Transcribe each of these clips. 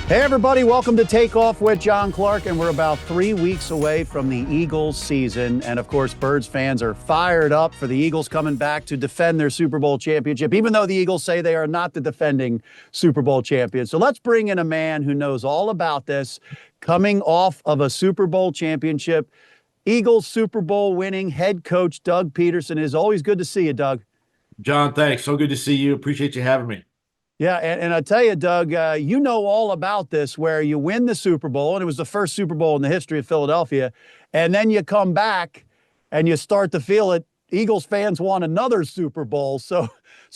Hey everybody, welcome to Takeoff with John Clark, and we're about 3 weeks away from the Eagles season. And of course, Birds fans are fired up for the Eagles coming back to defend their Super Bowl championship, even though the Eagles say they are not the defending Super Bowl champions. So let's bring in a man who knows all about this, coming off of a Super Bowl championship. Eagles Super Bowl winning head coach Doug Pederson. It is always good to see you, Doug. John, thanks. So good to see you. Appreciate you having me. Yeah, and I tell you, Doug, you know all about this, where you win the Super Bowl, and it was the first Super Bowl in the history of Philadelphia, and then you come back and you start to feel it. Eagles fans want another Super Bowl. So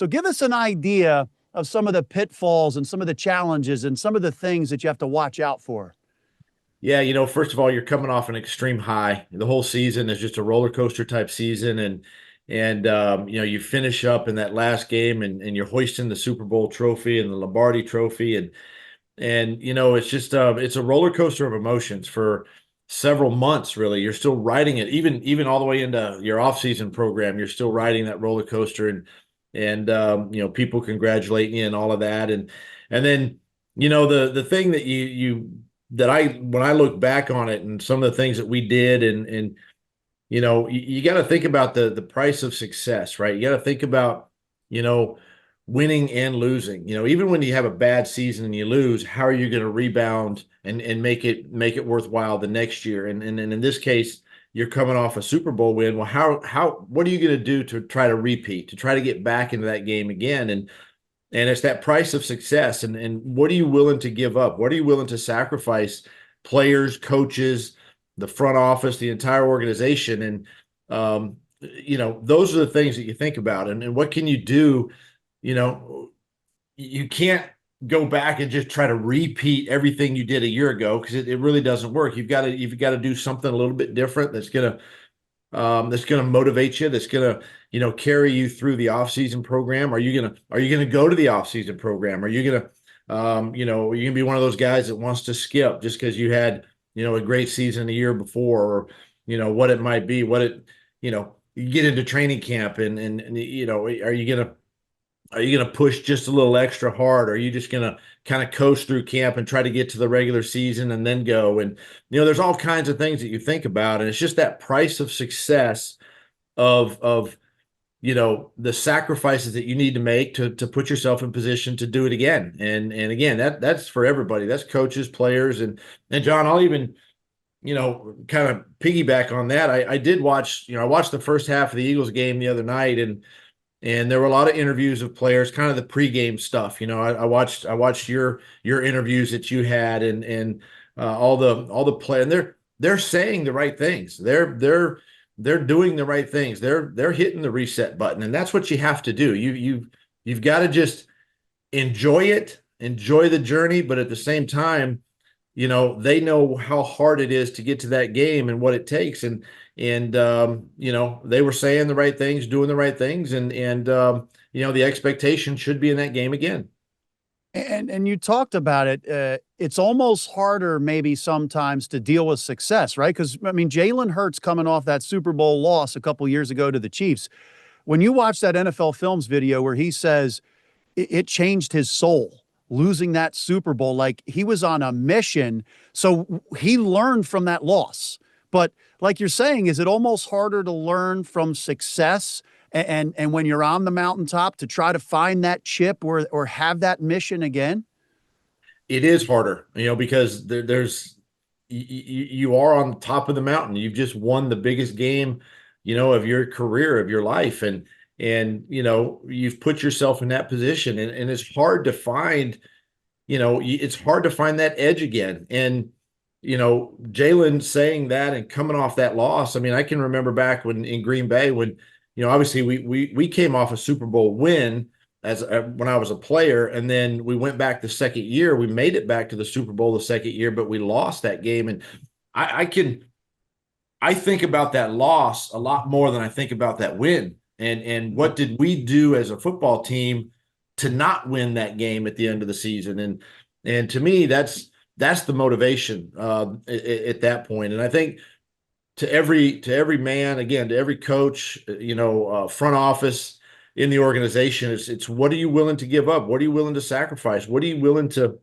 give us an idea of some of the pitfalls and some of the challenges and some of the things that you have to watch out for. Yeah, first of all, you're coming off an extreme high. The whole season is just a roller coaster type season, and you finish up in that last game, and you're hoisting the Super Bowl trophy and the Lombardi trophy, and it's just it's a roller coaster of emotions for several months. Really, you're still riding it, even all the way into your offseason program. You're still riding that roller coaster, and people congratulating you and all of that, and then the thing that when I look back on it and some of the things that we did, and you got to think about the price of success, right? You got to think about, winning and losing. Even when you have a bad season and you lose, how are you going to rebound and make it worthwhile the next year? And in this case, you're coming off a Super Bowl win. Well, what are you going to do to try to repeat, to try to get back into that game again? And it's that price of success. And what are you willing to give up? What are you willing to sacrifice? Players, coaches, the front office, the entire organization. And, those are the things that you think about. And what can you do? You can't go back and just try to repeat everything you did a year ago, because it really doesn't work. You've got to do something a little bit different that's going to motivate you, that's going to carry you through the offseason program. Are you going to go to the offseason program? Are you going to you're going to be one of those guys that wants to skip just because you had a great season the year before, or what it might be, you get into training camp, and are you going to push just a little extra hard? Or are you just going to kind of coast through camp and try to get to the regular season and then go? And there's all kinds of things that you think about, and it's just that price of success of the sacrifices that you need to make to put yourself in position to do it again. And again, that's for everybody. That's coaches, players, and John, I'll even kind of piggyback on that. I did watch, I watched the first half of the Eagles game the other night, and there were a lot of interviews of players, kind of the pregame stuff. I watched your interviews that you had, and all the play, and they're saying the right things. They're doing the right things. They're hitting the reset button, and that's what you have to do. You've got to just enjoy it, enjoy the journey, but at the same time, they know how hard it is to get to that game and what it takes, and they were saying the right things, doing the right things, and the expectation should be in that game again. And you talked about it. It's almost harder maybe sometimes to deal with success, right? Because, I mean, Jalen Hurts coming off that Super Bowl loss a couple years ago to the Chiefs, when you watch that NFL Films video where he says it changed his soul, losing that Super Bowl, like he was on a mission. So he learned from that loss. But like you're saying, is it almost harder to learn from success and when you're on the mountaintop to try to find that chip or have that mission again? It is harder, because you are on the top of the mountain. You've just won the biggest game, of your career, of your life. And you've put yourself in that position, and it's hard to find, it's hard to find that edge again. And, Jalen saying that and coming off that loss. I mean, I can remember back when in Green Bay, when, obviously we came off a Super Bowl win when I was a player, and then we went back the second year. We made it back to the Super Bowl the second year, but we lost that game. And I think about that loss a lot more than I think about that win. And what did we do as a football team to not win that game at the end of the season? And to me, that's the motivation at that point. And I think to every man, again, to every coach, front office in the organization, it's what are you willing to give up? What are you willing to sacrifice? What are you willing to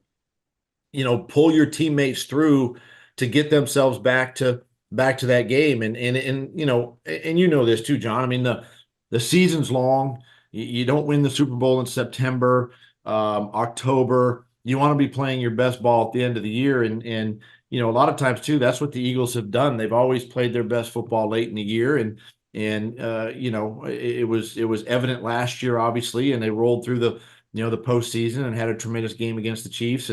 pull your teammates through to get themselves back to that game. And this too, John. I mean, the season's long. You don't win the Super Bowl in September, October. You want to be playing your best ball at the end of the year. And a lot of times too, that's what the Eagles have done. They've always played their best football late in the year. It was evident last year, obviously, and they rolled through the postseason and had a tremendous game against the Chiefs.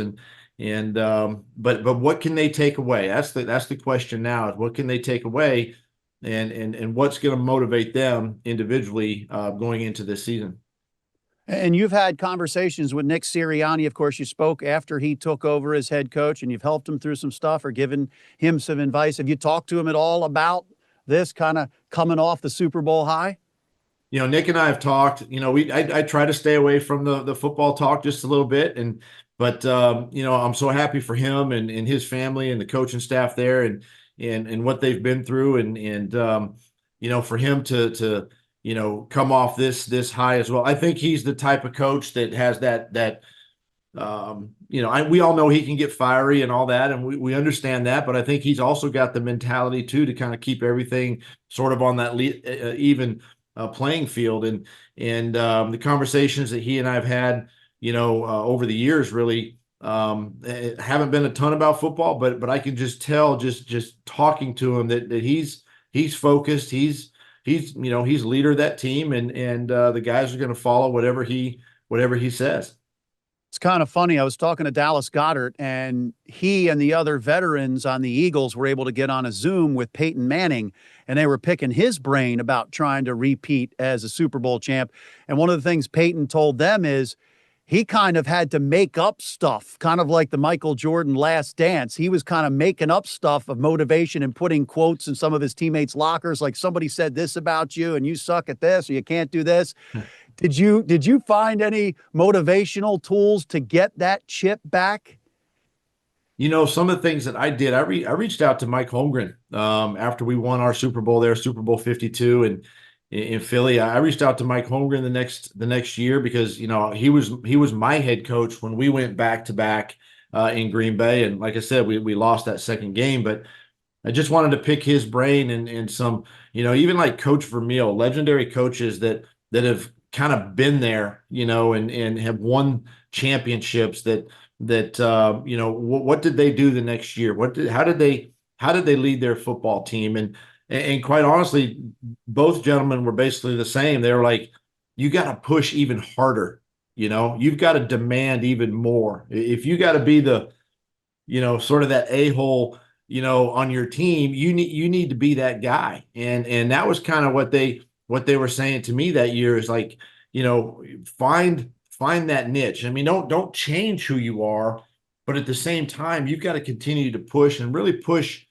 But what can they take away? That's the question now, is what can they take away, and what's going to motivate them individually going into this season. And you've had conversations with Nick Sirianni. Of course, you spoke after he took over as head coach, and you've helped him through some stuff or given him some advice. Have you talked to him at all about this kind of coming off the Super Bowl high? Nick and I have talked. I try to stay away from the football talk just a little bit, but I'm so happy for him and his family and the coaching staff there, and what they've been through, and for him to come off this high as well. I think he's the type of coach that has that. We all know he can get fiery and all that, and we understand that, but I think he's also got the mentality too to kind of keep everything sort of on that even playing field. And the conversations that he and I have had, over the years, really haven't been a ton about football, but I can just tell, just talking to him, that he's focused. He's leader of that team, and the guys are going to follow whatever he says. It's kind of funny. I was talking to Dallas Goedert, and he and the other veterans on the Eagles were able to get on a Zoom with Peyton Manning, and they were picking his brain about trying to repeat as a Super Bowl champ. And one of the things Peyton told them is he kind of had to make up stuff, kind of like the Michael Jordan Last Dance. He was kind of making up stuff of motivation and putting quotes in some of his teammates' lockers, like somebody said this about you and you suck at this or you can't do this. Did you find any motivational tools to get that chip back? Some of the things that I did, I reached out to Mike Holmgren after we won our Super Bowl there, Super Bowl 52, and in Philly. I reached out to Mike Holmgren the next year, because he was my head coach when we went back to back in Green Bay, and like I said, we lost that second game, but I just wanted to pick his brain, and some, even like Coach Vermeil, legendary coaches that have kind of been there, and have won championships, that what did they do the next year? How did they lead their football team? And quite honestly, both gentlemen were basically the same. They were like, you got to push even harder. You've got to demand even more. If you got to be the, sort of that a-hole, on your team, you need to be that guy. And that was kind of what they were saying to me that year, is like, find that niche. I mean, don't change who you are, but at the same time, you've got to continue to push and really push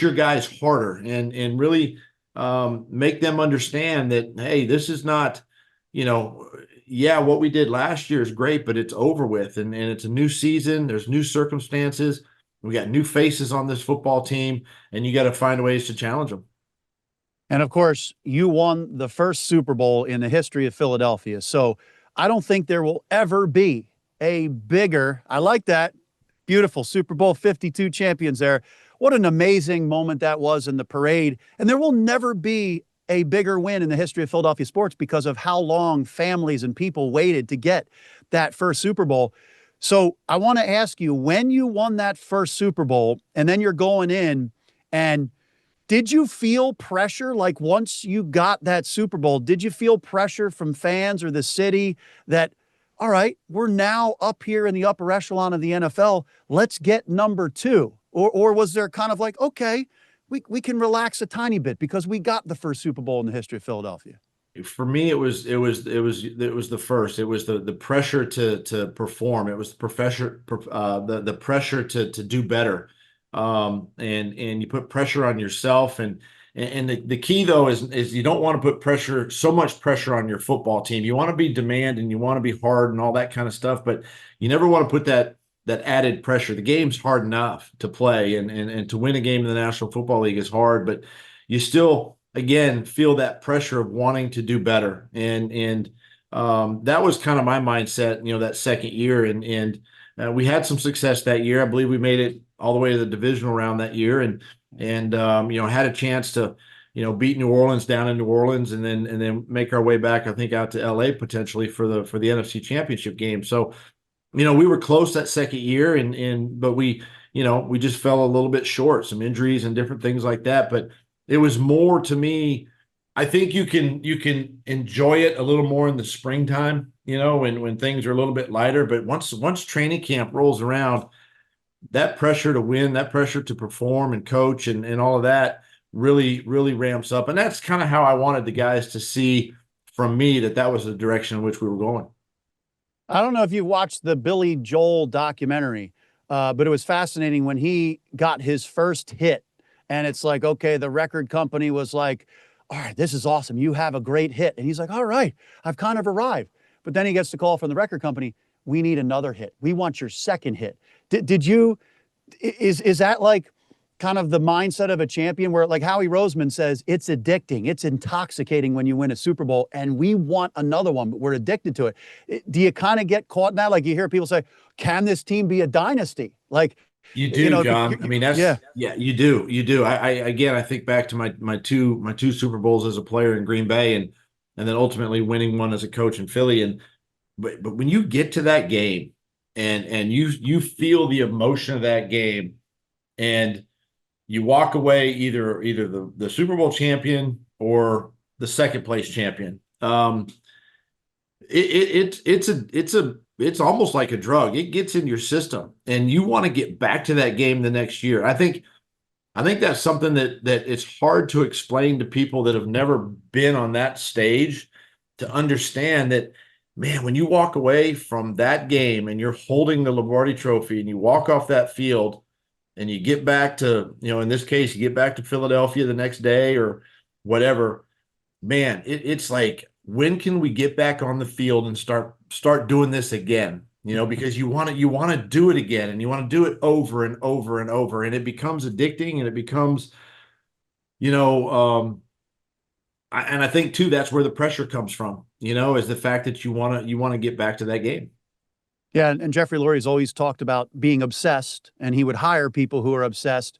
your guys harder, and really make them understand that, hey, this is not, yeah, what we did last year is great, but it's over with, and it's a new season. There's new circumstances. We got new faces on this football team, and you got to find ways to challenge them. And of course, you won the first Super Bowl in the history of Philadelphia. So I don't think there will ever be a bigger, I like that, beautiful Super Bowl 52 champions there. What an amazing moment that was in the parade. And there will never be a bigger win in the history of Philadelphia sports because of how long families and people waited to get that first Super Bowl. So I want to ask you, when you won that first Super Bowl and then you're going in, and did you feel pressure? Like, once you got that Super Bowl, did you feel pressure from fans or the city that, all right, we're now up here in the upper echelon of the NFL, let's get number two? Or was there kind of like, okay, we can relax a tiny bit because we got the first Super Bowl in the history of Philadelphia? For me, it was the first. It was the pressure to perform. It was the the pressure to do better. And you put pressure on yourself, and the key though is you don't want to put so much pressure on your football team. You want to be demand, and you want to be hard and all that kind of stuff, but you never want to put that added pressure. The game's hard enough to play, and to win a game in the National Football League is hard, but you still, again, feel that pressure of wanting to do better. And that was kind of my mindset, that second year. And we had some success that year. I believe we made it all the way to the divisional round that year, and had a chance to beat New Orleans down in New Orleans, and then make our way back, I think, out to LA potentially for the NFC Championship game. So we were close that second year, but we just fell a little bit short, some injuries and different things like that. But it was more, to me, I think you can enjoy it a little more in the springtime, when things are a little bit lighter. But once training camp rolls around, that pressure to win, that pressure to perform and coach and all of that really, really ramps up. And that's kind of how I wanted the guys to see from me that was the direction in which we were going. I don't know if you watched the Billy Joel documentary, but it was fascinating when he got his first hit. And it's like, okay, the record company was like, all right, this is awesome. You have a great hit. And he's like, all right, I've kind of arrived. But then he gets the call from the record company. We need another hit. We want your second hit. Did you, is that like kind of the mindset of a champion where, like Howie Roseman says, it's addicting, it's intoxicating when you win a Super Bowl, and we want another one, but we're addicted to it. Do you kind of get caught in that? Like you hear people say, can this team be a dynasty? Like, You do, John. I mean, yeah. yeah, you do. You do. I think back to my two Super Bowls as a player in Green Bay, and then ultimately winning one as a coach in Philly. But when you get to that game and you feel the emotion of that game, and you walk away either the Super Bowl champion or the second place champion. It's almost like a drug. It gets in your system, and you want to get back to that game the next year. I think that's something that it's hard to explain to people that have never been on that stage, to understand that, man, when you walk away from that game and you're holding the Lombardi Trophy and you walk off that field and you get back to, in this case, you get back to Philadelphia the next day or whatever, man, it's like, when can we get back on the field and start doing this again? Because you want to do it again, and you want to do it over and over and over, and it becomes addicting, and it becomes, and I think too that's where the pressure comes from, is the fact that you want to get back to that game. Yeah, and Jeffrey Lurie's always talked about being obsessed, and he would hire people who are obsessed.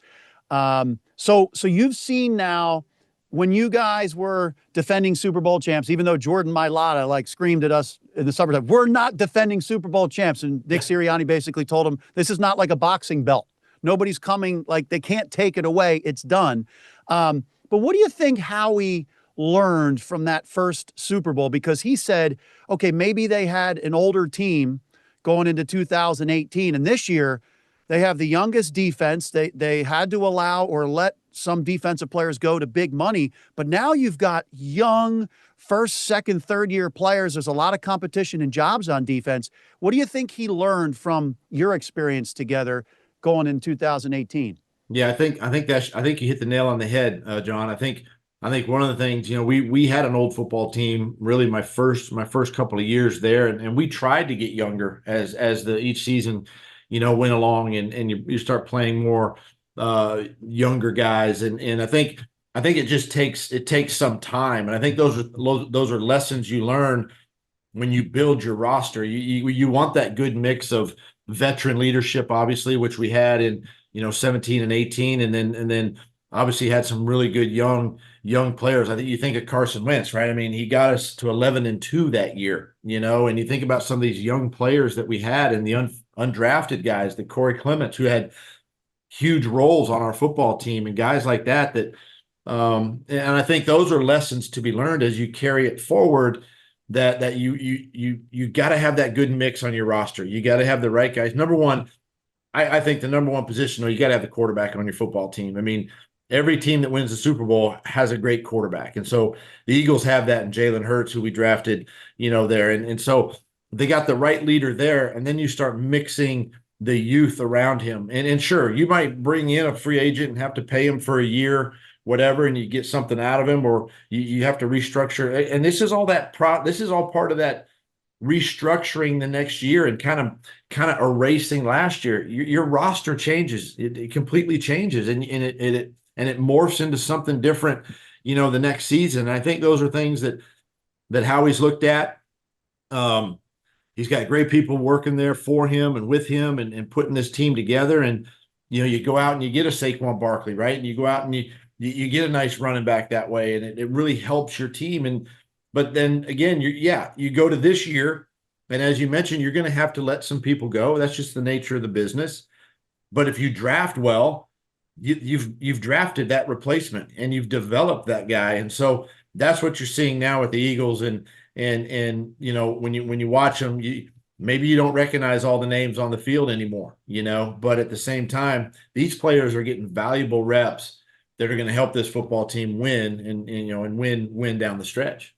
So you've seen now, when you guys were defending Super Bowl champs, even though Jordan Mailata like screamed at us in the summertime, we're not defending Super Bowl champs, and Nick Sirianni basically told him, this is not like a boxing belt. Nobody's coming, like they can't take it away. It's done. But what do you think Howie learned from that first Super Bowl? Because he said, okay, maybe they had an older team going into 2018. And this year, they have the youngest defense. They had to allow or let some defensive players go to big money. But now you've got young first, second, third year players. There's a lot of competition and jobs on defense. What do you think he learned from your experience together going in 2018? Yeah, I think you hit the nail on the head, John. I think one of the things, we had an old football team, really my first couple of years there, and we tried to get younger as the each season, went along, and you start playing more younger guys, and I think it takes some time, and I think those are lessons you learn when you build your roster. You want that good mix of veteran leadership, obviously, which we had in 17 and 18, and then obviously had some really good young players. I think you think of Carson Wentz, right? I mean, he got us to 11-2 that year, and you think about some of these young players that we had, and the undrafted guys, the Corey Clements, who had huge roles on our football team, and guys like that. And I think those are lessons to be learned as you carry it forward. That you got to have that good mix on your roster. You got to have the right guys. Number one, I think the number one position, though, you got to have the quarterback on your football team. I mean, every team that wins the Super Bowl has a great quarterback. And so the Eagles have that in Jalen Hurts, who we drafted, there. And so they got the right leader there. And then you start mixing the youth around him. And sure, you might bring in a free agent and have to pay him for a year, whatever, and you get something out of him, or you have to restructure. And this is all this is all part of that restructuring the next year, and kind of erasing last year. Your roster changes. It completely changes, and it morphs into something different, the next season. And I think those are things that Howie's looked at. He's got great people working there for him and with him and putting this team together. And you go out and you get a Saquon Barkley, right? And you go out and you get a nice running back that way, and it really helps your team. And but then again, you go to this year, and as you mentioned, you're going to have to let some people go. That's just the nature of the business. But if you draft well, you've drafted that replacement and you've developed that guy. And so that's what you're seeing now with the Eagles. And when you watch them, maybe you don't recognize all the names on the field anymore, but at the same time, these players are getting valuable reps that are going to help this football team win and win down the stretch.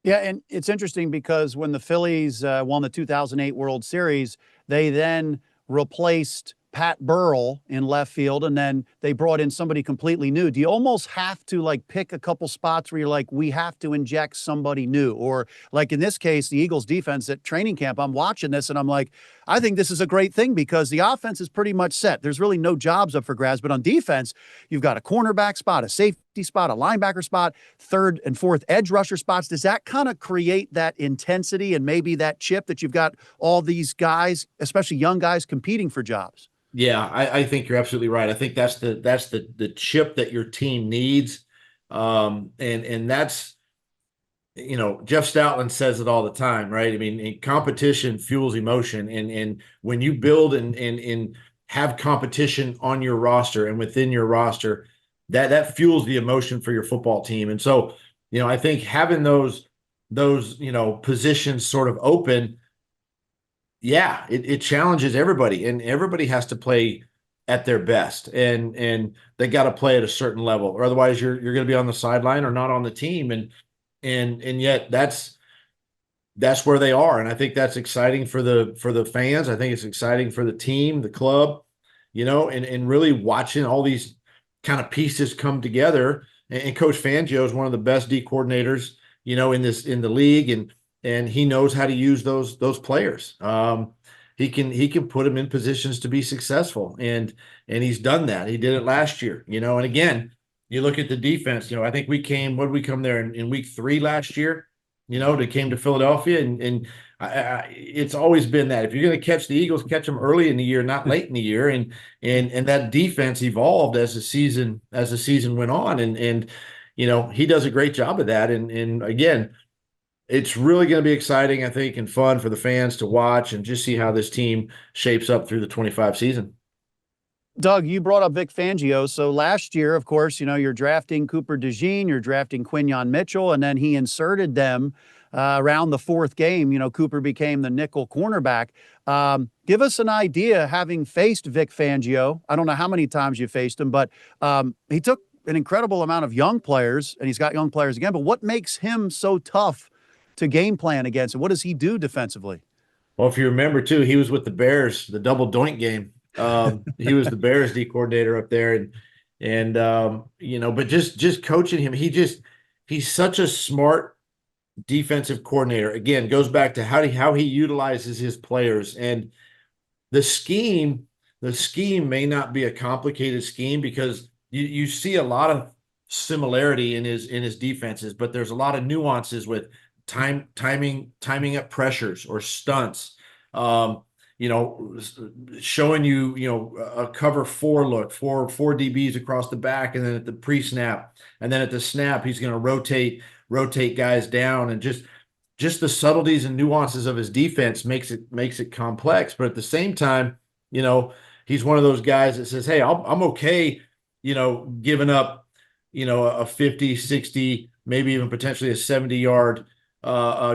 Yeah, and it's interesting because when the Phillies won the 2008 World Series, they then replaced Pat Burrell in left field, and then they brought in somebody completely new. Do you almost have to like pick a couple spots where you're like, we have to inject somebody new? Or like in this case, the Eagles defense at training camp, I'm watching this and I'm like, I think this is a great thing because the offense is pretty much set. There's really no jobs up for grabs, but on defense, you've got a cornerback spot, a safety spot, a linebacker spot, third and fourth edge rusher spots. Does that kind of create that intensity and maybe that chip that you've got all these guys, especially young guys, competing for jobs? Yeah, I think you're absolutely right. I think that's the chip that your team needs. And that's, Jeff Stoutland says it all the time, right? I mean, competition fuels emotion. And when you build and have competition on your roster and within your roster, that fuels the emotion for your football team. And so, I think having those positions sort of open, yeah, it challenges everybody, and everybody has to play at their best, and they got to play at a certain level, or otherwise you're going to be on the sideline or not on the team, and yet that's where they are, and I think that's exciting for the fans. I think it's exciting for the team, the club, and really watching all these kind of pieces come together. And Coach Fangio is one of the best D coordinators, in the league, and he knows how to use those players. He can put them in positions to be successful, and he's done that. He did it last year, And again, you look at the defense. I think we come there in week 3 last year. They came to Philadelphia, and it's always been that if you're going to catch the Eagles, catch them early in the year, not late in the year. And that defense evolved as the season went on, and he does a great job of that. And again, it's really going to be exciting, I think, and fun for the fans to watch and just see how this team shapes up through the 25 season. Doug, you brought up Vic Fangio. So last year, of course, you're drafting Cooper DeJean, you're drafting Quinyon Mitchell, and then he inserted them around the 4th game. Cooper became the nickel cornerback. Give us an idea, having faced Vic Fangio. I don't know how many times you faced him, but he took an incredible amount of young players, and he's got young players again. But what makes him so tough to game plan against, and what does he do defensively? Well, if you remember too, he was with the Bears, the double doink game. He was the Bears D coordinator up there, and but just coaching him, he's such a smart defensive coordinator. Again, goes back to how he utilizes his players, and the scheme may not be a complicated scheme because you see a lot of similarity in his defenses, but there's a lot of nuances with timing up pressures or stunts, showing a cover 4 look, four DBs across the back, and then at the pre-snap, and then at the snap, he's going to rotate guys down, and just the subtleties and nuances of his defense makes it complex. But at the same time, he's one of those guys that says, hey, I'm okay, giving up, a 50, 60, maybe even potentially a 70-yard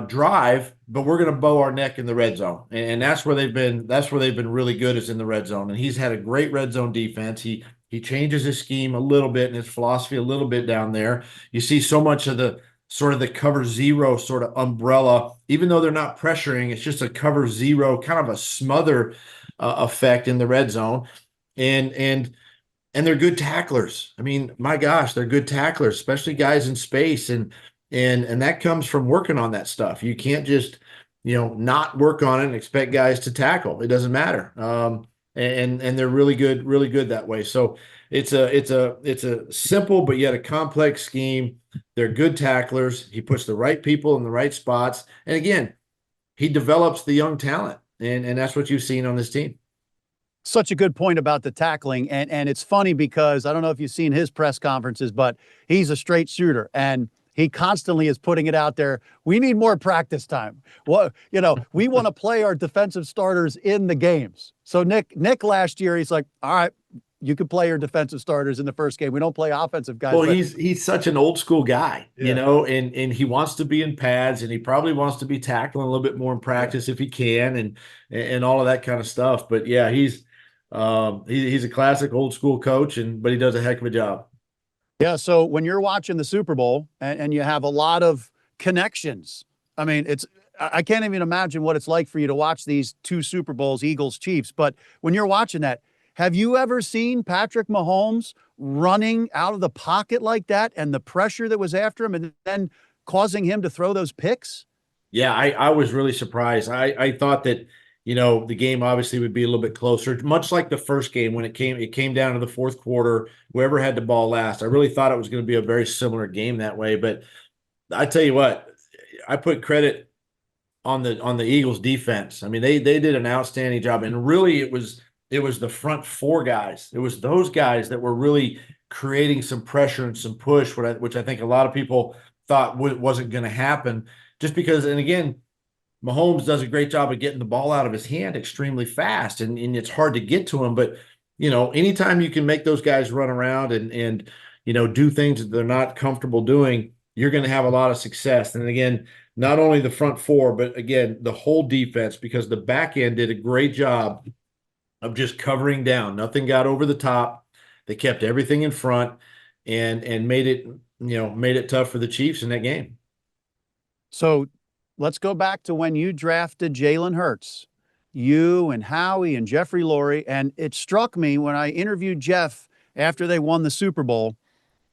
drive, but we're going to bow our neck in the red zone, and that's where they've been really good, is in the red zone. And he's had a great red zone defense. He changes his scheme a little bit and his philosophy a little bit down there. You see so much of the sort of the cover 0 sort of umbrella, even though they're not pressuring, it's just a cover 0 kind of a smother effect in the red zone, and they're good tacklers. I mean, my gosh, they're good tacklers, especially guys in space, and that comes from working on that stuff. You can't just, not work on it and expect guys to tackle. It doesn't matter. And they're really good that way. So it's a simple but yet a complex scheme. They're good tacklers. He puts the right people in the right spots. And again, he develops the young talent, and that's what you've seen on this team. Such a good point about the tackling. And it's funny because I don't know if you've seen his press conferences, but he's a straight shooter and he constantly is putting it out there. We need more practice time. Well, we want to play our defensive starters in the games. So Nick last year, he's like, all right, you could play your defensive starters in the first game. We don't play offensive guys. Well, but he's such an old school guy, Yeah. and he wants to be in pads, and he probably wants to be tackling a little bit more in practice if he can, and all of that kind of stuff. But yeah, he's a classic old school coach, but he does a heck of a job. Yeah. So when you're watching the Super Bowl and you have a lot of connections, I mean, I can't even imagine what it's like for you to watch these two Super Bowls, Eagles, Chiefs. But when you're watching that, have you ever seen Patrick Mahomes running out of the pocket like that and the pressure that was after him and then causing him to throw those picks? Yeah, I was really surprised. I thought that, the game obviously would be a little bit closer, much like the first game when it came down to the fourth quarter, whoever had the ball last. I really thought it was going to be a very similar game that way. But I tell you what, I put credit on the Eagles defense. I mean, they did an outstanding job. And really it was the front four guys. It was those guys that were really creating some pressure and some push, which I think a lot of people thought wasn't going to happen just because, and again, Mahomes does a great job of getting the ball out of his hand extremely fast, and it's hard to get to him. But, anytime you can make those guys run around and do things that they're not comfortable doing, you're going to have a lot of success. And again, not only the front four, but again, the whole defense, because the back end did a great job of just covering down. Nothing got over the top. They kept everything in front and made it tough for the Chiefs in that game. So let's go back to when you drafted Jalen Hurts, you and Howie and Jeffrey Lurie. And it struck me when I interviewed Jeff after they won the Super Bowl,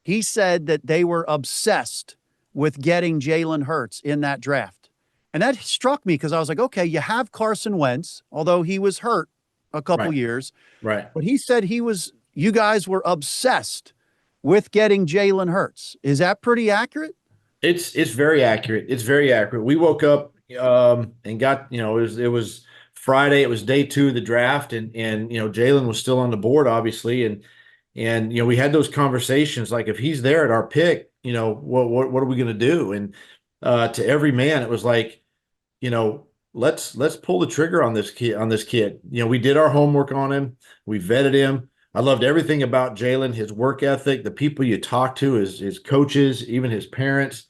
he said that they were obsessed with getting Jalen Hurts in that draft. And that struck me because I was like, okay, you have Carson Wentz, although he was hurt a couple years. Right. But he said you guys were obsessed with getting Jalen Hurts. Is that pretty accurate? It's very accurate. It's very accurate. We woke up and got, it was Friday, it was day 2 of the draft, and Jalen was still on the board, obviously. And we had those conversations like, if he's there at our pick, what are we going to do? And to every man, it was like, let's pull the trigger on this kid. We did our homework on him. We vetted him. I loved everything about Jalen, his work ethic, the people you talk to, his coaches, even his parents,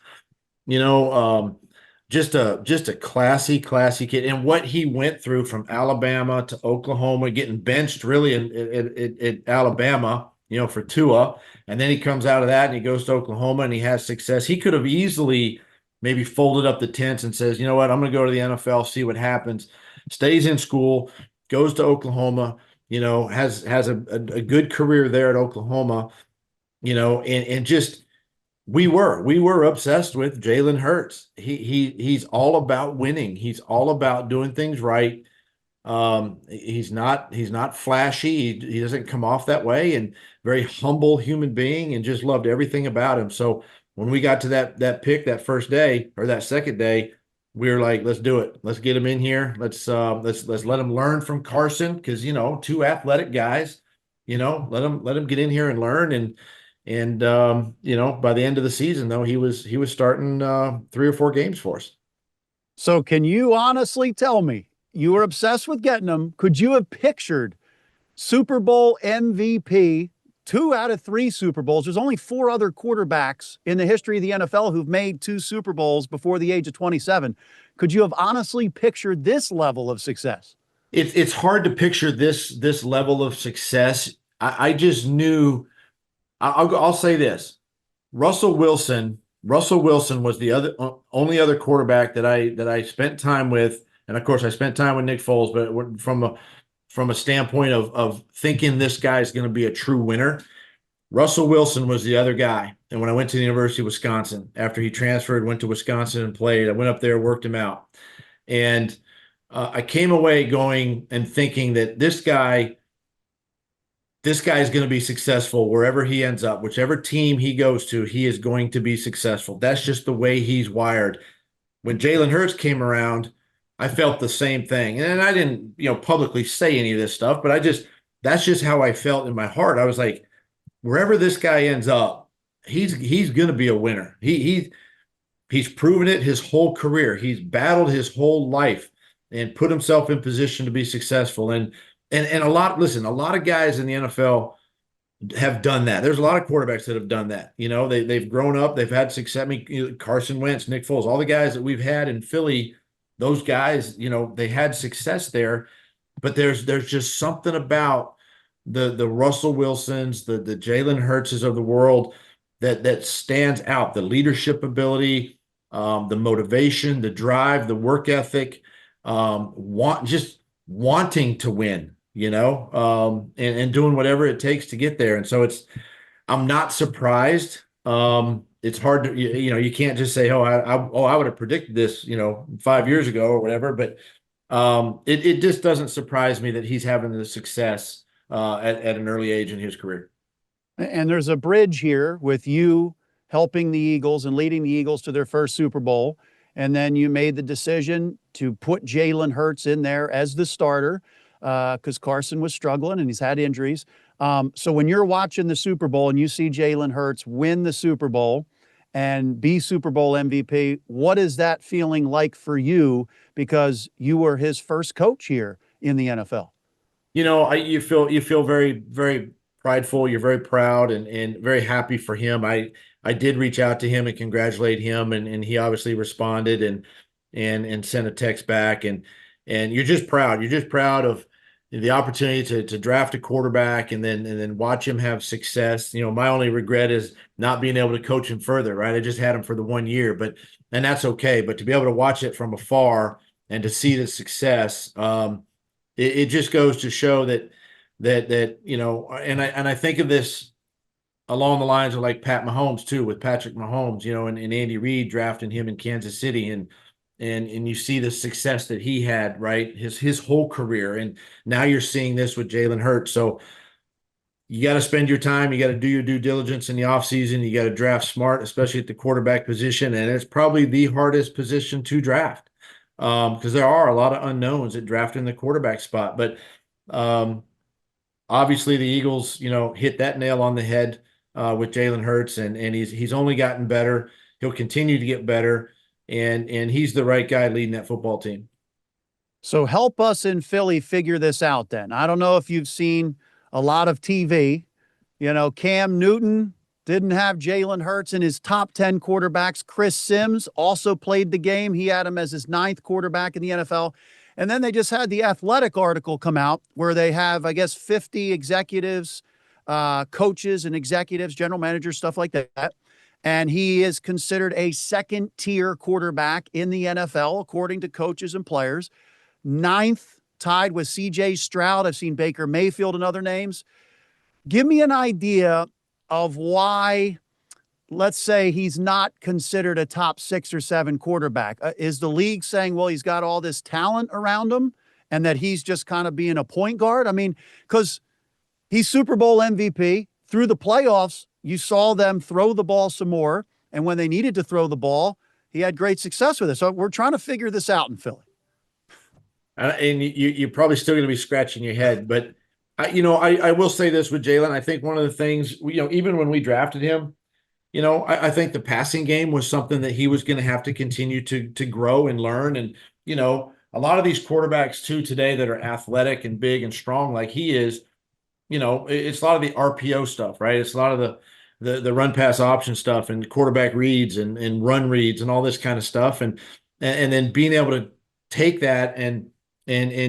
just a classy kid. And what he went through from Alabama to Oklahoma, getting benched really in Alabama, for Tua. And then he comes out of that and he goes to Oklahoma and he has success. He could have easily maybe folded up the tents and says, you know what, I'm going to go to the NFL, see what happens, stays in school, goes to Oklahoma, has a good career there at Oklahoma, and just we were obsessed with Jalen Hurts. He's all about winning. He's all about doing things right. He's not flashy. He doesn't come off that way, and very humble human being, and just loved everything about him. So when we got to that pick that first day or that second day, we were like, let's do it. Let's get him in here. Let's let him learn from Carson, because 2 athletic guys. Let him get in here and learn. And by the end of the season, though, he was starting 3 or 4 games for us. So can you honestly tell me, you were obsessed with getting him? Could you have pictured Super Bowl MVP, 2 out of 3 Super Bowls? There's only 4 other quarterbacks in the history of the NFL who've made 2 Super Bowls before the age of 27. Could you have honestly pictured this level of success? It's hard to picture this level of success. I just knew. I'll say this: Russell Wilson was the only other quarterback that I spent time with, and of course I spent time with Nick Foles. But from a standpoint of thinking this guy's going to be a true winner, Russell Wilson was the other guy. And when I went to the University of Wisconsin, after he transferred, went to Wisconsin and played, I went up there, worked him out. And I came away going and thinking that this guy is going to be successful wherever he ends up, whichever team he goes to, he is going to be successful. That's just the way he's wired. When Jalen Hurts came around, I felt the same thing. And I didn't, publicly say any of this stuff, but that's just how I felt in my heart. I was like, wherever this guy ends up, he's going to be a winner. He's proven it his whole career. He's battled his whole life and put himself in position to be successful. And a lot of guys in the NFL have done that. There's a lot of quarterbacks that have done that. They've grown up, they've had success. I mean, Carson Wentz, Nick Foles, all the guys that we've had in Philly, those guys, they had success there. But there's just something about the Russell Wilsons, the Jalen Hurtses of the world that stands out. The leadership ability, the motivation, the drive, the work ethic, just wanting to win, and doing whatever it takes to get there. And so I'm not surprised. It's hard to, you can't just say, I would have predicted this, 5 years ago or whatever, but it just doesn't surprise me that he's having the success at an early age in his career. And there's a bridge here with you helping the Eagles and leading the Eagles to their first Super Bowl. And then you made the decision to put Jalen Hurts in there as the starter because Carson was struggling and he's had injuries. So when you're watching the Super Bowl and you see Jalen Hurts win the Super Bowl and be Super Bowl MVP, what is that feeling like for you? Because you were his first coach here in the NFL. You feel very, very prideful. You're very proud and very happy for him. I did reach out to him and congratulate him, and he obviously responded and sent a text back, and you're just proud. You're just proud of the opportunity to draft a quarterback and then watch him have success. My only regret is not being able to coach him further, right? I just had him for the 1 year, and that's okay. But to be able to watch it from afar and to see the success, it just goes to show that and I think of this along the lines of like Pat Mahomes too, with Patrick Mahomes, and Andy Reid drafting him in Kansas City, and you see the success that he had, right? His whole career. And now you're seeing this with Jalen Hurts. So you got to spend your time, you got to do your due diligence in the offseason, you got to draft smart, especially at the quarterback position. And it's probably the hardest position to draft. Because there are a lot of unknowns at drafting the quarterback spot. But obviously the Eagles, hit that nail on the head with Jalen Hurts, and he's only gotten better. He'll continue to get better, and he's the right guy leading that football team. So help us in Philly figure this out then. I don't know if you've seen a lot of TV. Cam Newton didn't have Jalen Hurts in his top 10 quarterbacks. Chris Sims also played the game. He had him as his 9th quarterback in the NFL. And then they just had the Athletic article come out where they have, I guess, 50 executives, coaches and executives, general managers, stuff like that. And he is considered a second-tier quarterback in the NFL, according to coaches and players. 9th, tied with C.J. Stroud. I've seen Baker Mayfield and other names. Give me an idea of why, let's say, he's not considered a top 6 or 7 quarterback. Is the league saying, well, he's got all this talent around him and that he's just kind of being a point guard? I mean, because he's Super Bowl MVP. Through the playoffs, you saw them throw the ball some more. And when they needed to throw the ball, he had great success with it. So we're trying to figure this out in Philly. And you're probably still going to be scratching your head, but I will say this with Jalen. I think one of the things, even when we drafted him, I think the passing game was something that he was going to have to continue to grow and learn. And, a lot of these quarterbacks too today that are athletic and big and strong like he is, it's a lot of the RPO stuff, right? It's a lot of the run pass option stuff and quarterback reads and run reads and all this kind of stuff. And then being able to take that and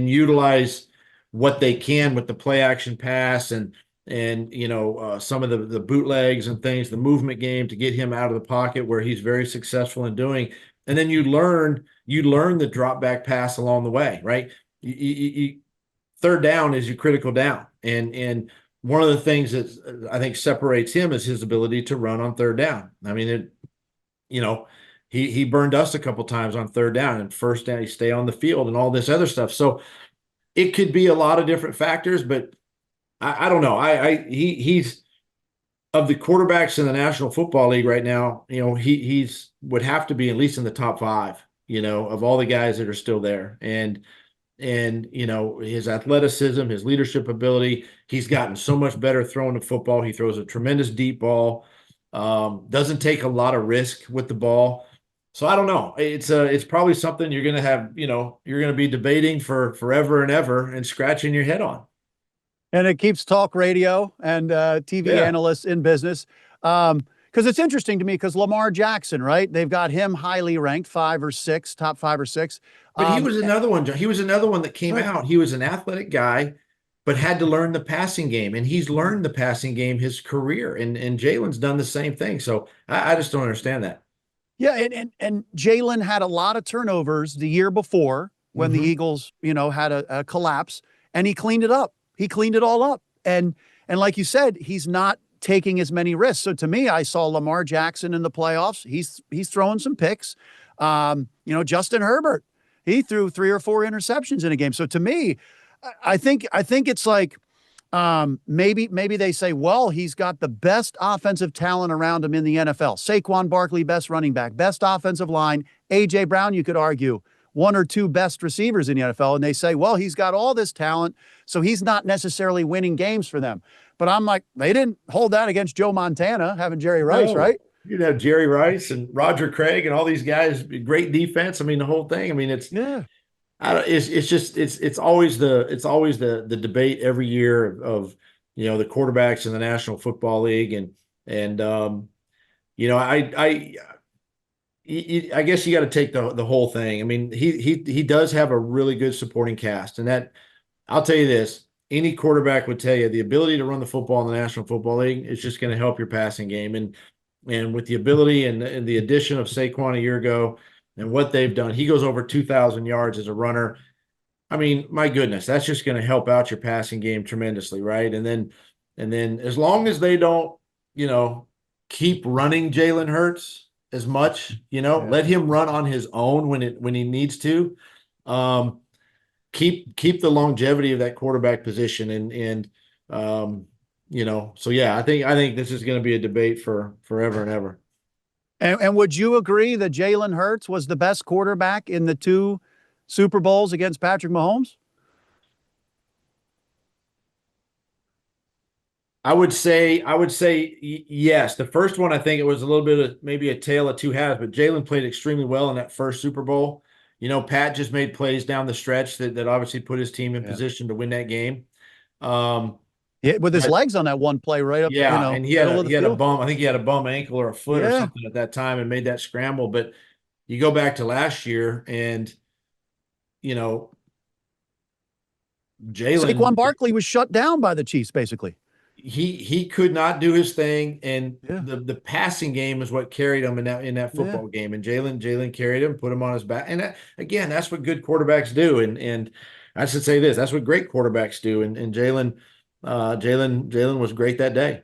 utilize what they can with the play action pass and some of the bootlegs and things, the movement game to get him out of the pocket where he's very successful in doing. And then you learn the drop back pass along the way, right? Third down is your critical down. And one of the things that I think separates him is his ability to run on third down. I mean, he burned us a couple times on third down, and first down, he stay on the field and all this other stuff. So it could be a lot of different factors, but I don't know. He's of the quarterbacks in the National Football League right now, he's would have to be at least in the top 5. of all the guys that are still there. And his athleticism, his leadership ability, he's gotten so much better throwing the football. He throws a tremendous deep ball. Doesn't take a lot of risk with the ball. So I don't know. It's probably something you're going to have, you're going to be debating for forever and ever and scratching your head on. And it keeps talk radio and TV Yeah. analysts in business. Because it's interesting to me because Lamar Jackson, right? They've got him highly ranked, 5 or 6, top 5 or 6. But he was another one, John. He was another one that came Right. out. He was an athletic guy, but had to learn the passing game. And he's learned the passing game his career. And Jalen's done the same thing. So I just don't understand that. Yeah, and Jalen had a lot of turnovers the year before when the Mm-hmm. Eagles, had a collapse, and he cleaned it up. He cleaned it all up. And like you said, he's not taking as many risks. So to me, I saw Lamar Jackson in the playoffs. He's throwing some picks. Justin Herbert, he threw 3 or 4 interceptions in a game. So to me, I think it's like maybe they say, well, he's got the best offensive talent around him in the NFL. Saquon Barkley, best running back, best offensive line. A.J. Brown, you could argue, 1 or 2 best receivers in the NFL. And they say, well, he's got all this talent, so he's not necessarily winning games for them. But I'm like, they didn't hold that against Joe Montana, having Jerry Rice, No, right? you'd have Jerry Rice and Roger Craig and all these guys, great defense. I mean, the whole thing. I mean, Yeah. it's always the debate every year of the quarterbacks in the National Football League and you know I guess you got to take the whole thing. I mean, he does have a really good supporting cast, and that I'll tell you this. Any quarterback would tell you the ability to run the football in the National Football League is just going to help your passing game. And with the ability and the addition of Saquon a year ago and what they've done, he goes over 2,000 yards as a runner. I mean, my goodness, that's just going to help out your passing game tremendously, right? And then as long as they don't, keep running Jalen Hurts as much, Yeah. let him run on his own when he needs to. Um, keep the longevity of that quarterback position and so yeah, I think this is going to be a debate for forever and ever. And would you agree that Jalen Hurts was the best quarterback in the 2 Super Bowls against Patrick Mahomes? I would say yes. The first one, I think it was a little bit of maybe a tale of two halves, but Jalen played extremely well in that first Super Bowl. Pat just made plays down the stretch that obviously put his team in Yeah. position to win that game. Um, Yeah, with his but legs on that one play right up, yeah, and he had middle a of the he had a field. bum. I think he had a bum ankle or a foot or Yeah. something at that time and made that scramble. But you go back to last year and you know Saquon Jalen Barkley was shut down by the Chiefs, basically. he could not do his thing, and Yeah. the passing game is what carried him in that Yeah. football game. And Jalen carried him, put him on his back, and again, that's what good quarterbacks do. And I should say this: that's what great quarterbacks do. And Jalen was great that day.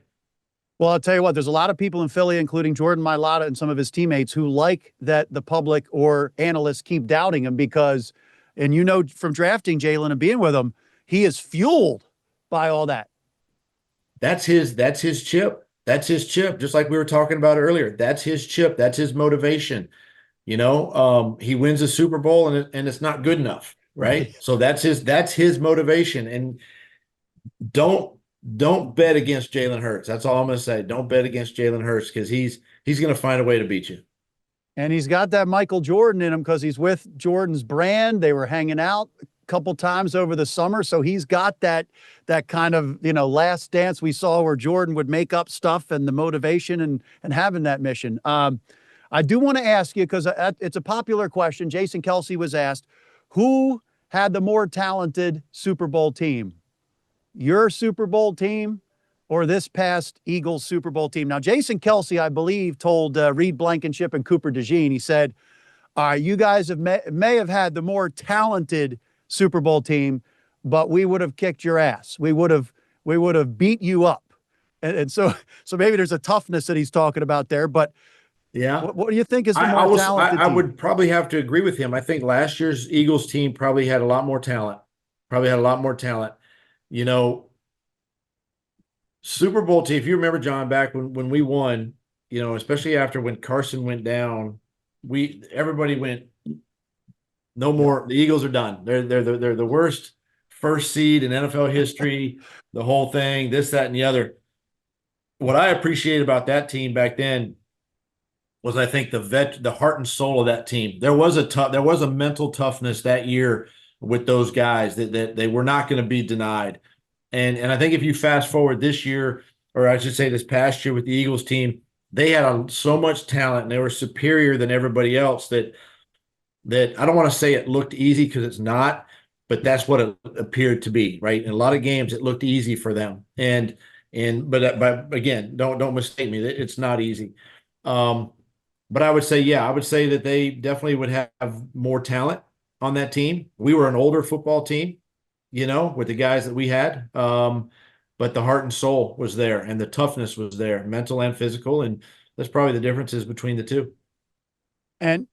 Well, I'll tell you what, there's a lot of people in Philly, including Jordan Mailata and some of his teammates, who like that the public or analysts keep doubting him because, and from drafting Jalen and being with him, he is fueled by all that. That's his chip. That's his chip. Just like we were talking about earlier. That's his chip. That's his motivation. He wins a Super Bowl and it's not good enough, right? Right. So that's his motivation. And don't don't bet against Jalen Hurts. That's all I'm going to say. Don't bet against Jalen Hurts because he's going to find a way to beat you. And he's got that Michael Jordan in him because he's with Jordan's brand. They were hanging out a couple times over the summer. So he's got that kind of, last dance we saw where Jordan would make up stuff and the motivation and having that mission. I do want to ask you, because it's a popular question. Jason Kelsey was asked, who had the more talented Super Bowl team? Your Super Bowl team or this past Eagles Super Bowl team? Now, Jason Kelsey, I believe, told Reed Blankenship and Cooper DeJean, he said, you guys may have had the more talented Super Bowl team, but we would have kicked your ass. We would have beat you up. And so maybe there's a toughness that he's talking about there, but Yeah. what do you think is the I more was talented I team? would probably have to agree with him. I think last year's Eagles team probably had a lot more talent. Probably had a lot more talent. You know, Super Bowl team, if you remember, John, back when we won, especially after when Carson went down, everybody went No Yep. more. The Eagles are done. They're the worst first seed in NFL history. The whole thing, this, that, and the other. What I appreciate about that team back then was, I think, the heart and soul of that team. There was a mental toughness that year with those guys that they were not going to be denied. And I think if you fast forward this year, or I should say this past year with the Eagles team, they had so much talent and they were superior than everybody else that I don't want to say it looked easy, because it's not, but that's what it appeared to be, right? In a lot of games, it looked easy for them. But again, don't mistake me. It's not easy. Um, but I would say, yeah, I would say that they definitely would have more talent on that team. We were an older football team, with the guys that we had. But the heart and soul was there, and the toughness was there, mental and physical. And that's probably the differences between the two. And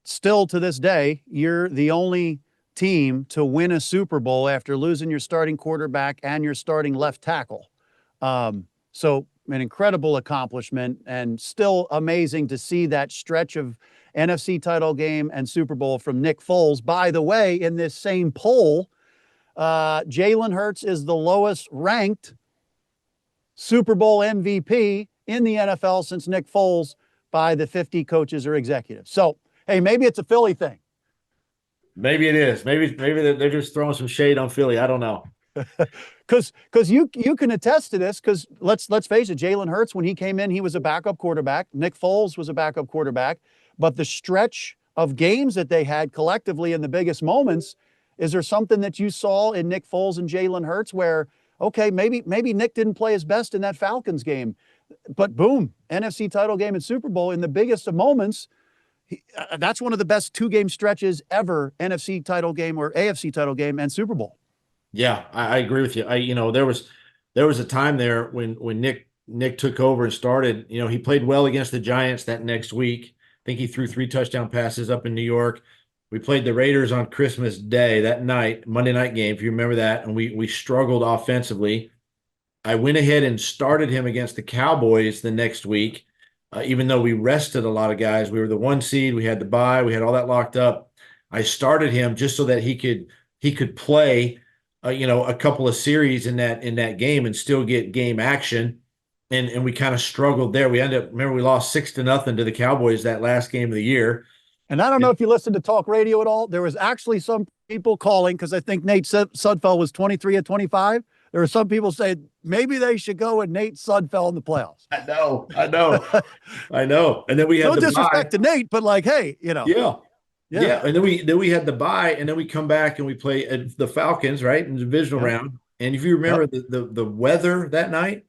still to this day, you're the only team to win a Super Bowl after losing your starting quarterback and your starting left tackle. So an incredible accomplishment, and still amazing to see that stretch of NFC title game and Super Bowl from Nick Foles. By the way, in this same poll, Jalen Hurts is the lowest ranked Super Bowl MVP in the NFL since Nick Foles by the 50 coaches or executives. So, hey, maybe it's a Philly thing. Maybe it is. Maybe they're just throwing some shade on Philly. I don't know. Because you can attest to this. Because let's face it, Jalen Hurts, when he came in, he was a backup quarterback. Nick Foles was a backup quarterback. But the stretch of games that they had collectively in the biggest moments, is there something that you saw in Nick Foles and Jalen Hurts where, okay, maybe Nick didn't play his best in that Falcons game, but boom, NFC title game and Super Bowl in the biggest of moments. That's one of the best 2-game stretches ever, NFC title game or AFC title game and Super Bowl. Yeah, I agree with you. There was a time there when Nick took over and started. He played well against the Giants that next week. I think he threw 3 touchdown passes up in New York. We played the Raiders on Christmas Day that night, Monday night game, if you remember that, and we struggled offensively. I went ahead and started him against the Cowboys the next week, even though we rested a lot of guys. We were the 1 seed, we had the bye, we had all that locked up. I started him just so that he could play, a couple of series in that game and still get game action. And we kind of struggled there. We lost 6-0 to the Cowboys that last game of the year. And I don't know if you listened to talk radio at all. There was actually some people calling, because I think Nate Sudfeld was 23 of 25. There were some people saying maybe they should go with Nate Sudfeld in the playoffs. I know. And then we had no disrespect to Nate, but like, hey, Yeah. And then we had the bye, and then we come back and we play the Falcons, right, in the divisional round. And if you remember, the weather that night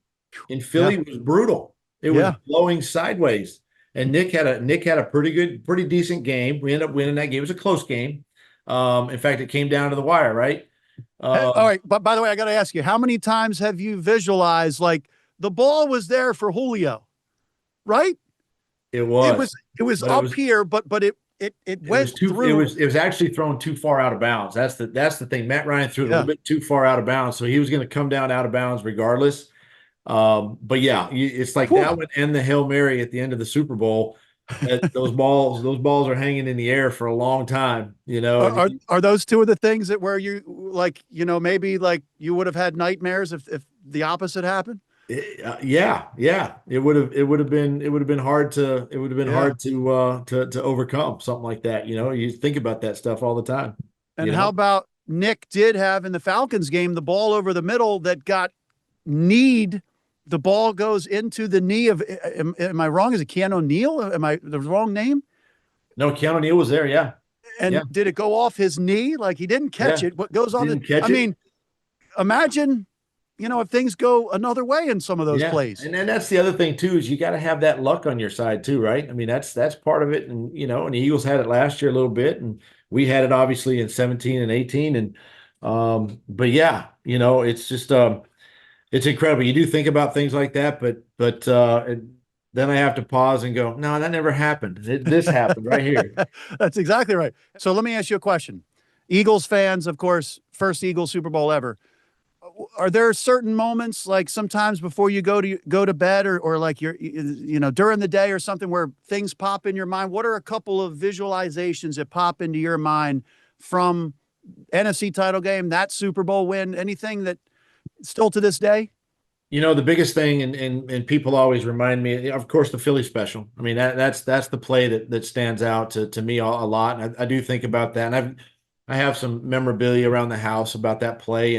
in Philly was brutal. It was blowing sideways. And Nick had a pretty decent game. We ended up winning that game. It was a close game. In fact, it came down to the wire, right? All right. But by the way, I got to ask you, how many times have you visualized like the ball was there for Julio, right? It was up here, but it went through. It was actually thrown too far out of bounds. That's the thing. Matt Ryan threw it a little bit too far out of bounds, so he was going to come down out of bounds regardless. But yeah, it's like that one and the Hail Mary at the end of the Super Bowl. Those balls are hanging in the air for a long time. Are those two of the things that where you like, maybe like you would have had nightmares if the opposite happened? Yeah. It would have been hard to overcome something like that. You think about that stuff all the time. And how about Nick did have in the Falcons game the ball over the middle that got kneed. The ball goes into the knee of, am I wrong? Is it Keanu Neal? Am I the wrong name? No, Keanu Neal was there. Yeah. And did it go off his knee? Like he didn't catch it. What goes on? I mean, imagine, if things go another way in some of those plays. And then that's the other thing too, is you got to have that luck on your side too, right? I mean, that's part of it. And, and the Eagles had it last year a little bit, and we had it obviously in 17 and 18. And, but yeah, it's just, it's incredible. You do think about things like that, but then I have to pause and go, no, that never happened. This happened right here. That's exactly right. So let me ask you a question. Eagles fans, of course, first Eagles Super Bowl ever. are there certain moments, like sometimes before you go to bed, or like during the day or something, where things pop in your mind? What are a couple of visualizations that pop into your mind from NFC title game, that Super Bowl win, anything that still to this day? The biggest thing, and people always remind me, of course, the Philly special. I mean, that's the play that stands out to me a lot. And I do think about that, and I have some memorabilia around the house about that play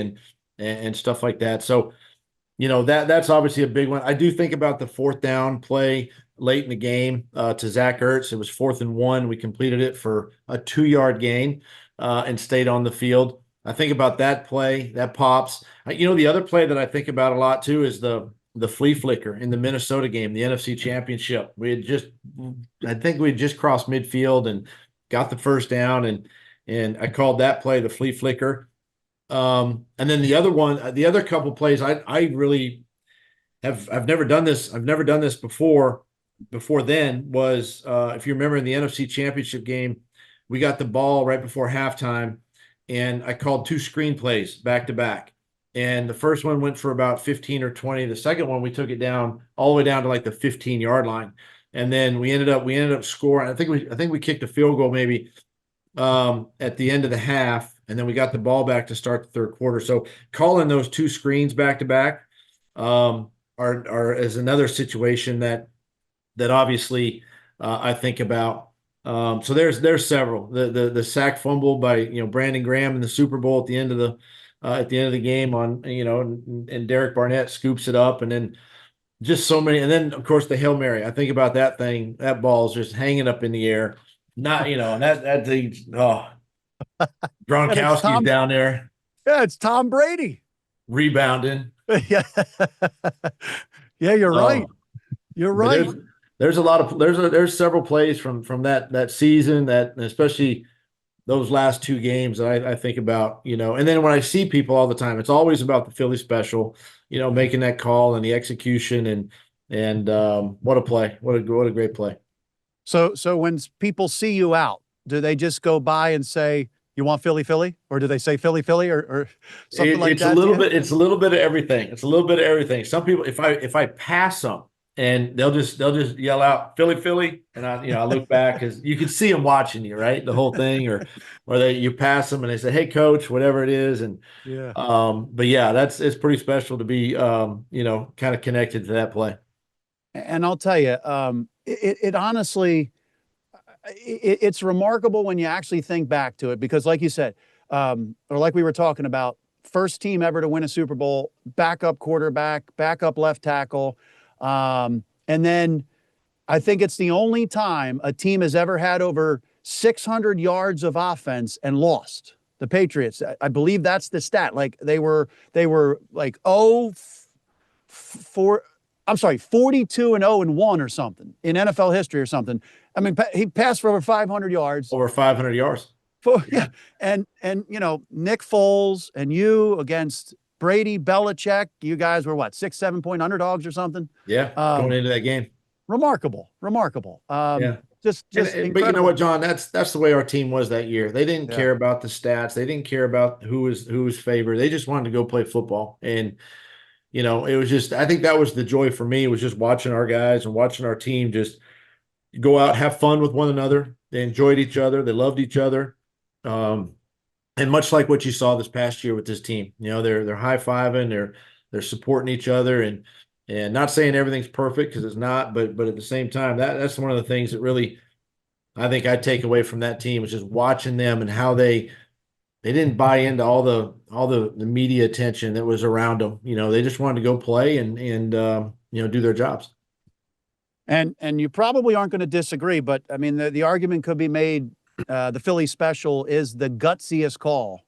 and stuff like that. So, that's obviously a big one. I do think about the fourth down play late in the game to Zach Ertz. It was 4th and 1. We completed it for a 2-yard gain and stayed on the field. I think about that play, that pops. The other play that I think about a lot too is the flea flicker in the Minnesota game, the NFC Championship. I think we had just crossed midfield and got the first down, and I called that play the flea flicker. And then the other couple plays, I really I've never done this. I've never done this before. Before then was if you remember in the NFC Championship game, we got the ball right before halftime, and I called 2 screenplays back to back. And the first one went for about 15 or 20. The second one, we took it down all the way down to like the 15-yard line. And then we ended up scoring. I think we kicked a field goal maybe at the end of the half, and then we got the ball back to start the third quarter. So calling those 2 screens back to back are is another situation that obviously I think about. So there's several. The sack fumble by Brandon Graham in the Super Bowl at the end of the game on and Derek Barnett scoops it up, and then just so many. And then of course the Hail Mary. I think about that thing. That ball's just hanging up in the air. Not and that thing. Oh, Gronkowski's down there. Yeah, it's Tom Brady Rebounding. Yeah, yeah, you're right. You're right. There's a lot of there's several plays from that season, that especially those last 2 games that I think about, and then when I see people all the time, it's always about the Philly special, making that call and the execution, and what a play, what a great play. So when people see you out, do they just go by and say, "You want Philly, Philly," or do they say Philly, Philly, or something like that? It's a little bit of everything. It's a little bit of everything. Some people, if I pass them, and they'll just yell out Philly, Philly, and I look back because you can see them watching you, right, the whole thing, or you pass them and they say, "Hey, coach," whatever it is, and yeah. But yeah, it's pretty special to be kind of connected to that play. And I'll tell you, it honestly, it's remarkable when you actually think back to it, because like you said, or like we were talking about, first team ever to win a Super Bowl, backup quarterback, backup left tackle. And then I think it's the only time a team has ever had over 600 yards of offense and lost. The Patriots, I believe that's the stat. Like they were like 42-0-1 or something in NFL history or something. I mean, he passed for over 500 yards. Over 500 yards. Yeah. And Nick Foles and you against Brady, Belichick, you guys were what, 6-7 point underdogs or something? Yeah, going into that game. Remarkable. Yeah. Just but you know what, John, that's the way our team was that year. They didn't care about the stats. They didn't care about who was favored. They just wanted to go play football. And it was just, I think that was the joy for me, was just watching our guys and watching our team just go out, have fun with one another. They enjoyed each other. They loved each other. And much like what you saw this past year with this team, they're high-fiving, they're supporting each other, and not saying everything's perfect, because it's not, but at the same time, that's one of the things that really I think I take away from that team, was just watching them and how they didn't buy into all the media attention that was around them. They just wanted to go play and do their jobs. And you probably aren't going to disagree, but I mean the argument could be made. The Philly special is the gutsiest call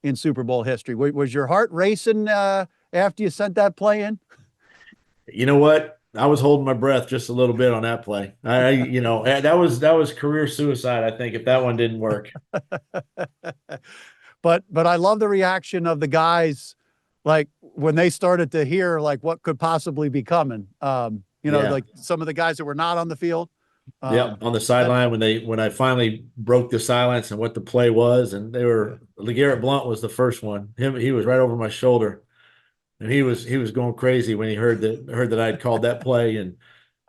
in Super Bowl history. Was your heart racing after you sent that play in? You know what? I was holding my breath just a little bit on that play. That was career suicide, I think, if that one didn't work. But I love the reaction of the guys, like when they started to hear like what could possibly be coming. Like some of the guys that were not on the field. On the sideline when I finally broke the silence and what the play was, and LeGarrette Blount was the first one. He was right over my shoulder. and he was going crazy when he heard that I had called that play, and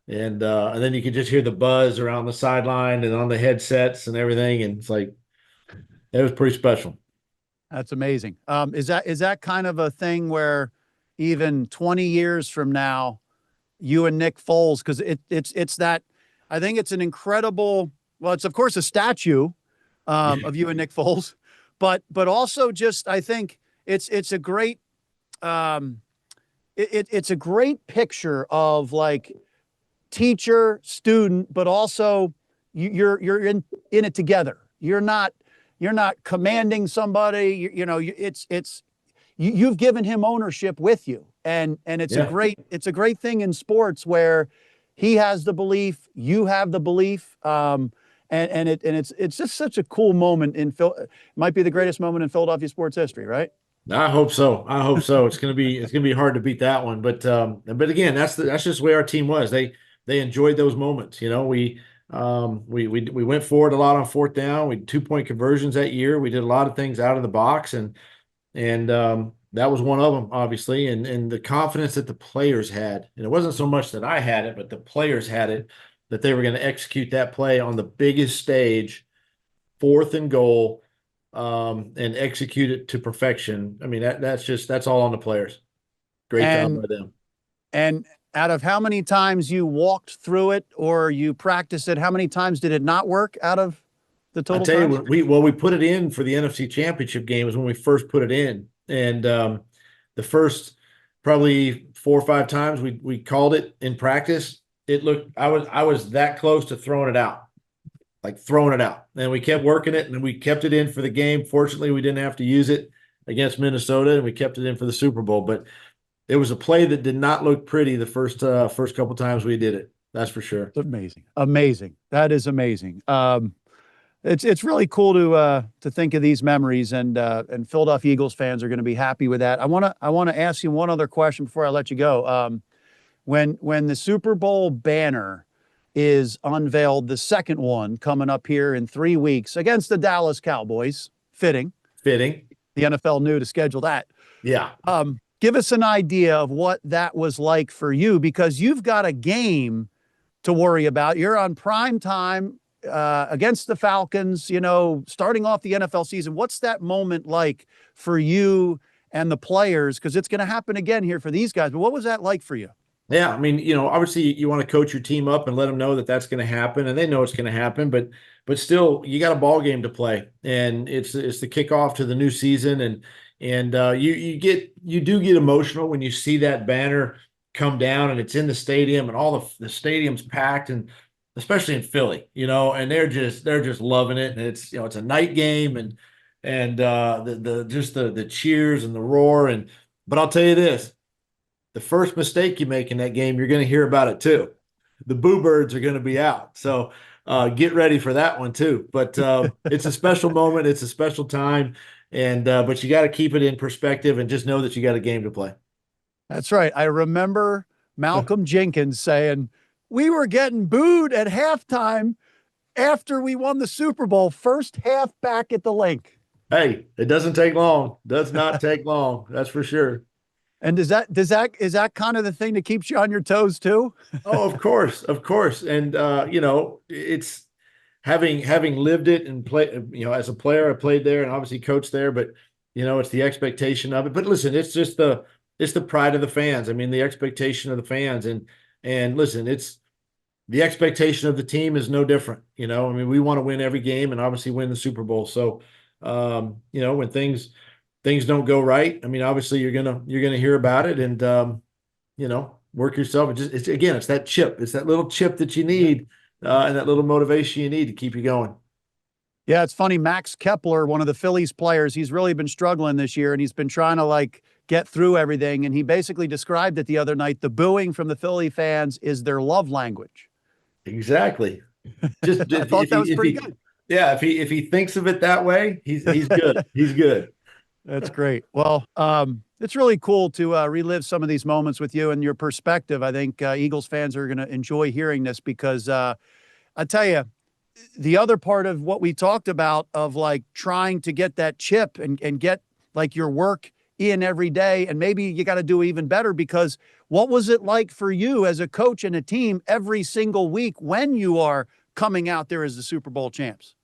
then you could just hear the buzz around the sideline and on the headsets and everything, and it's like it was pretty special. That's amazing. Is that kind of a thing where even 20 years from now, you and Nick Foles, because it's that I think it's an incredible, well, it's of course a statue of you and Nick Foles, but also just I think it's a great um, it's a great picture of like teacher student, but also you're in it together. You're not commanding somebody. You've given him ownership with you, and it's Yeah. a great thing in sports where he has the belief, you have the belief, and it's just such a cool moment in Phil. Might be the greatest moment in Philadelphia sports history, right? I hope so. I hope so. It's gonna be hard to beat that one. But again, that's just the way our team was. They enjoyed those moments. We went forward a lot on fourth down. We 2-point conversions that year. We did a lot of things out of the box, and that was one of them, obviously. And the confidence that the players had, and it wasn't so much that I had it, but the players had it, that they were going to execute that play on the biggest stage, fourth and goal, and execute it to perfection. I mean, that's all on the players. Great job And by them. and out of how many times you walked through it or you practiced it, how many times did it not work out of the I total tell you, times? we put it in for the NFC Championship game is when we first put it in, and the first probably 4 or 5 times we called it in practice. It looked I was that close to throwing it out, like throwing it out, and we kept working it, and we kept it in for the game. Fortunately, we didn't have to use it against Minnesota, and we kept it in for the Super Bowl. But it was a play that did not look pretty the first couple times we did it. That's for sure. It's amazing. Amazing. That is amazing. It's really cool to think of these memories, and Philadelphia Eagles fans are going to be happy with that. I want to ask you one other question before I let you go. When the Super Bowl banner is unveiled, the second one coming up here in 3 weeks against the Dallas Cowboys, fitting. Fitting. The NFL knew to schedule that. Yeah. Give us an idea of what that was like for you, because you've got a game to worry about. You're on prime time against the Falcons, starting off the NFL season. What's that moment like for you and the players? Because it's going to happen again here for these guys. But what was that like for you? Yeah, I mean, obviously you want to coach your team up and let them know that that's going to happen, and they know it's going to happen. But still, you got a ball game to play, and it's the kickoff to the new season, and you do get emotional when you see that banner come down and it's in the stadium and all the stadium's packed, and especially in Philly, and they're just loving it, and it's a night game, and the cheers and the roar, but I'll tell you this. The first mistake you make in that game, you're going to hear about it too. The Boo Birds are going to be out. So get ready for that one too. But it's a special moment. It's a special time. But you got to keep it in perspective and just know that you got a game to play. That's right. I remember Malcolm Jenkins saying, we were getting booed at halftime after we won the Super Bowl, first half back at the link. Hey, it doesn't take long. Does not take long. That's for sure. And is that kind of the thing that keeps you on your toes too? Oh, of course, of course. And it's having lived it and play, as a player, I played there and obviously coached there, but it's the expectation of it. But listen, it's the pride of the fans. I mean, the expectation of the fans, and listen, it's the expectation of the team is no different. I mean, we want to win every game and obviously win the Super Bowl. So, when things don't go right, I mean, obviously you're gonna hear about it, and work yourself. It's that chip. It's that little chip that you need, and that little motivation you need to keep you going. Yeah, it's funny. Max Kepler, one of the Phillies players, he's really been struggling this year, and he's been trying to get through everything. And he basically described it the other night. The booing from the Philly fans is their love language. Exactly. Just I thought that was pretty good. Yeah, if he thinks of it that way, he's good. He's good. That's great. Well, it's really cool to relive some of these moments with you and your perspective. I think Eagles fans are going to enjoy hearing this, because I tell you, the other part of what we talked about of trying to get that chip and get your work in every day. And maybe you got to do even better, because what was it like for you as a coach and a team every single week when you are coming out there as the Super Bowl champs?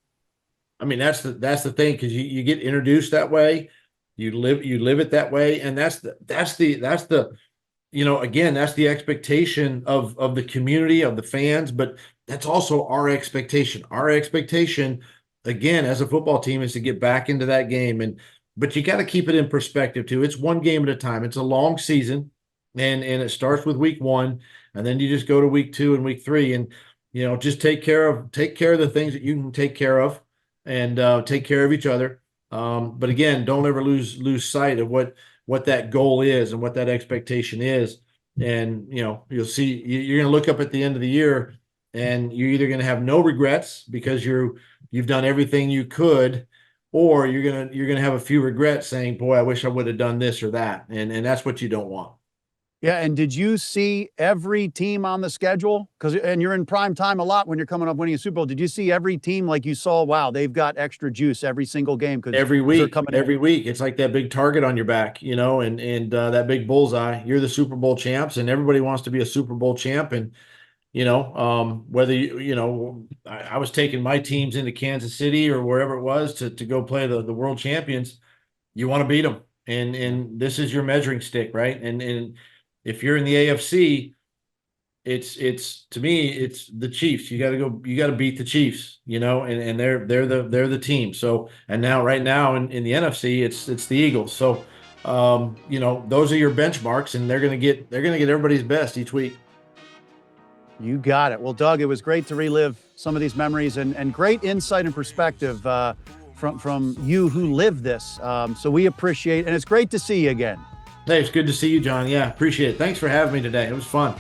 I mean, that's the thing, because you get introduced that way, you live it that way, and that's the again, that's the expectation of the community, of the fans, but that's also our expectation. Our expectation, again, as a football team, is to get back into that game, but you got to keep it in perspective too. It's one game at a time. It's a long season, and it starts with week 1, and then you just go to week 2 and week 3, and just take care of the things that you can take care of, and take care of each other. But again, don't ever lose sight of what that goal is and what that expectation is. And you'll see, you're going to look up at the end of the year, and you're either going to have no regrets because you've done everything you could, or you're going to have a few regrets saying, boy, I wish I would have done this or that. And that's what you don't want. Yeah, and did you see every team on the schedule? And you're in prime time a lot when you're coming up winning a Super Bowl. Did you see every team like you saw, wow, they've got extra juice every single game? Because every week, it's like that big target on your back, and that big bullseye. You're the Super Bowl champs, and everybody wants to be a Super Bowl champ. And whether I was taking my teams into Kansas City or wherever it was to go play the world champions. You want to beat them, and this is your measuring stick, right? And if you're in the AFC, it's to me, it's the Chiefs. You got to beat the Chiefs, and they're the team. So, and right now in the NFC, it's the Eagles. So, those are your benchmarks, and they're gonna get everybody's best each week. You got it. Well, Doug, it was great to relive some of these memories, and great insight and perspective from you who lived this. So we appreciate, and it's great to see you again. Hey, it's good to see you, John. Yeah, appreciate it. Thanks for having me today. It was fun.